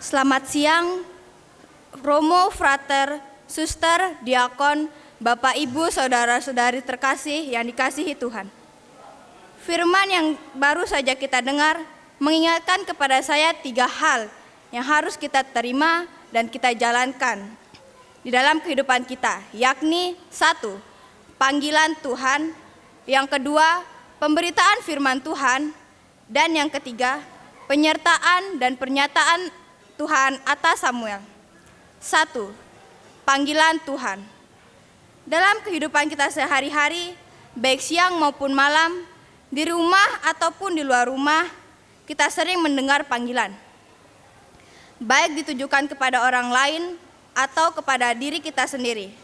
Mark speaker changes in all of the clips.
Speaker 1: Selamat siang, Romo, Frater, Suster, Diakon, Bapak, Ibu, Saudara-saudari terkasih yang dikasihi Tuhan. Firman yang baru saja kita dengar mengingatkan kepada saya 3 hal yang harus kita terima dan kita jalankan di dalam kehidupan kita, yakni 1. Panggilan Tuhan, yang kedua, pemberitaan firman Tuhan, dan yang ketiga, penyertaan dan pernyataan Tuhan atas Samuel. 1. Panggilan Tuhan. Dalam kehidupan kita sehari-hari, baik siang maupun malam, di rumah ataupun di luar rumah, kita sering mendengar panggilan. Baik ditujukan kepada orang lain atau kepada diri kita sendiri.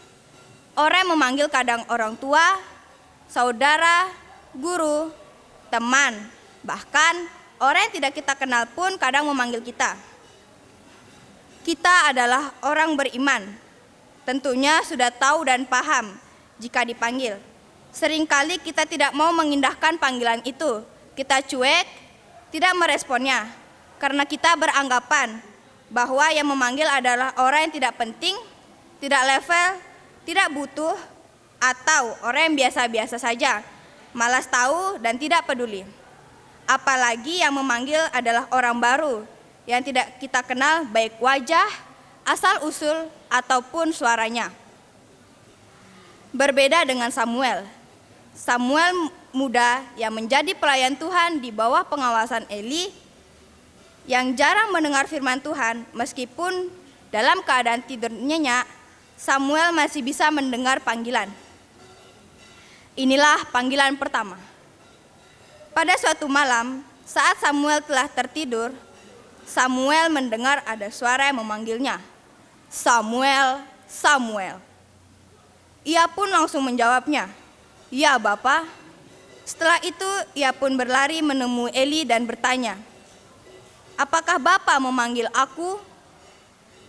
Speaker 1: Orang memanggil kadang orang tua, saudara, guru, teman, bahkan orang yang tidak kita kenal pun kadang memanggil kita. Kita adalah orang beriman, tentunya sudah tahu dan paham jika dipanggil. Seringkali kita tidak mau mengindahkan panggilan itu, kita cuek, tidak meresponnya, karena kita beranggapan bahwa yang memanggil adalah orang yang tidak penting, tidak level, tidak butuh, atau orang yang biasa-biasa saja, malas tahu dan tidak peduli. Apalagi yang memanggil adalah orang baru yang tidak kita kenal baik wajah, asal-usul, ataupun suaranya. Berbeda dengan Samuel. Samuel muda yang menjadi pelayan Tuhan di bawah pengawasan Eli, yang jarang mendengar firman Tuhan, meskipun dalam keadaan tidur nyenyak, Samuel masih bisa mendengar panggilan. Inilah panggilan pertama. Pada suatu malam, saat Samuel telah tertidur, Samuel mendengar ada suara yang memanggilnya, "Samuel, Samuel." Ia pun langsung menjawabnya, "Ya, Bapa." Setelah itu ia pun berlari menemui Eli dan bertanya, "Apakah Bapa memanggil aku?"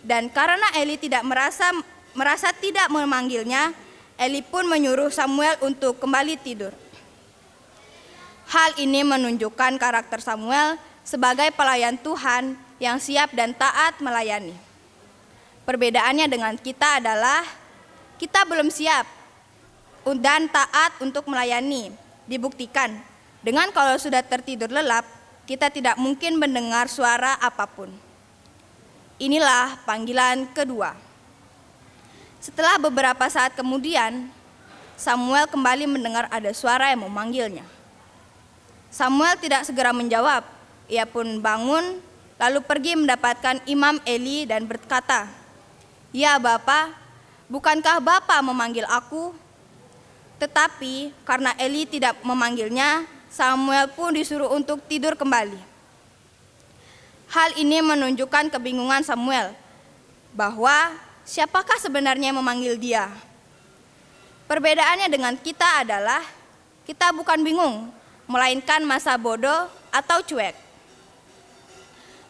Speaker 1: Dan karena Eli tidak merasa tidak memanggilnya, Eli pun menyuruh Samuel untuk kembali tidur. Hal ini menunjukkan karakter Samuel sebagai pelayan Tuhan yang siap dan taat melayani. Perbedaannya dengan kita adalah kita belum siap dan taat untuk melayani. Dibuktikan dengan kalau sudah tertidur lelap, kita tidak mungkin mendengar suara apapun. Inilah panggilan kedua. Setelah beberapa saat kemudian, Samuel kembali mendengar ada suara yang memanggilnya. Samuel tidak segera menjawab. Ia pun bangun, lalu pergi mendapatkan Imam Eli dan berkata, "Ya Bapa, bukankah Bapa memanggil aku?" Tetapi karena Eli tidak memanggilnya, Samuel pun disuruh untuk tidur kembali. Hal ini menunjukkan kebingungan Samuel, bahwa siapakah sebenarnya yang memanggil dia. Perbedaannya dengan kita adalah, kita bukan bingung, melainkan masa bodoh atau cuek.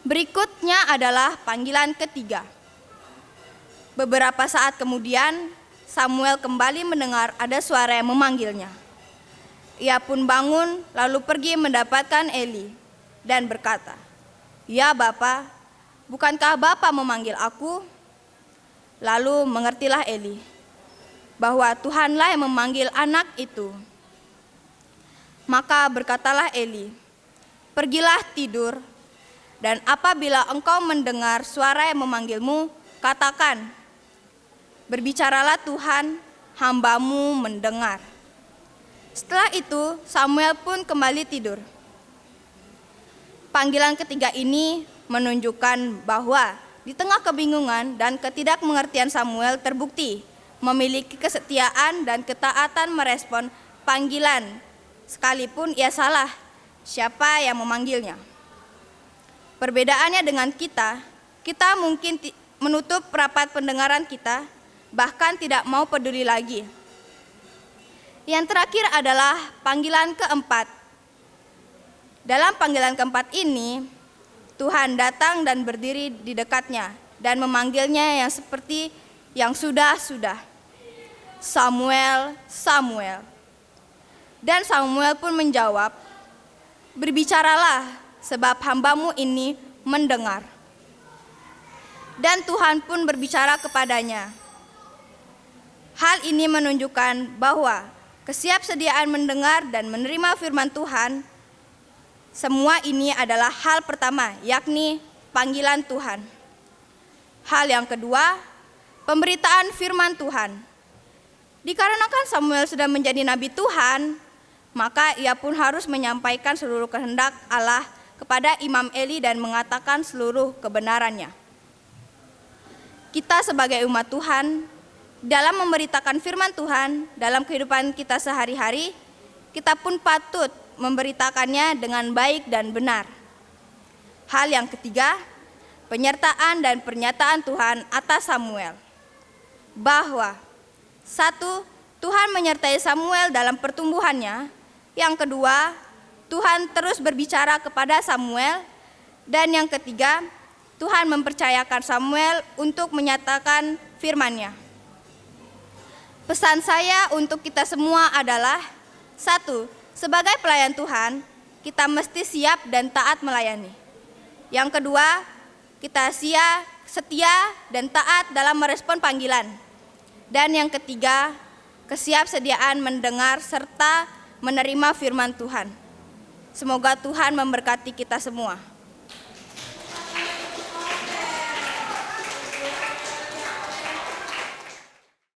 Speaker 1: Berikutnya adalah panggilan ketiga. Beberapa saat kemudian, Samuel kembali mendengar ada suara yang memanggilnya. Ia pun bangun lalu pergi mendapatkan Eli dan berkata, "Ya Bapa, bukankah Bapa memanggil aku?" Lalu mengertilah Eli bahwa Tuhanlah yang memanggil anak itu. Maka berkatalah Eli, "Pergilah tidur, dan apabila engkau mendengar suara yang memanggilmu, katakan, 'Berbicaralah Tuhan, hamba-Mu mendengar.'" Setelah itu Samuel pun kembali tidur. Panggilan ketiga ini menunjukkan bahwa di tengah kebingungan dan ketidakmengertian Samuel terbukti memiliki kesetiaan dan ketaatan merespon panggilan, sekalipun ia salah siapa yang memanggilnya. Perbedaannya dengan kita mungkin menutup rapat pendengaran kita, bahkan tidak mau peduli lagi. Yang terakhir adalah panggilan keempat. Dalam panggilan keempat ini, Tuhan datang dan berdiri di dekatnya dan memanggilnya yang seperti yang sudah-sudah. "Samuel, Samuel." Dan Samuel pun menjawab, "Berbicaralah, sebab hamba-Mu ini mendengar." dan Tuhan pun berbicara kepadanya. Hal ini menunjukkan bahwa kesiapsediaan mendengar dan menerima firman Tuhan, semua ini adalah hal pertama, yakni panggilan Tuhan. Hal yang kedua, pemberitaan firman Tuhan. Dikarenakan Samuel sudah menjadi nabi Tuhan, maka ia pun harus menyampaikan seluruh kehendak Allah kepada Imam Eli dan mengatakan seluruh kebenarannya. Kita sebagai umat Tuhan, dalam memberitakan firman Tuhan dalam kehidupan kita sehari-hari, kita pun patut memberitakannya dengan baik dan benar. Hal yang ketiga, penyertaan dan pernyataan Tuhan atas Samuel. Bahwa satu, Tuhan menyertai Samuel dalam pertumbuhannya. Yang kedua, Tuhan terus berbicara kepada Samuel. Dan yang ketiga, Tuhan mempercayakan Samuel untuk menyatakan firman-Nya. Pesan saya untuk kita semua adalah, satu, sebagai pelayan Tuhan, kita mesti siap dan taat melayani. Yang kedua, kita setia dan taat dalam merespon panggilan. Dan yang ketiga, kesiapsediaan mendengar serta menerima firman Tuhan. Semoga Tuhan memberkati kita semua.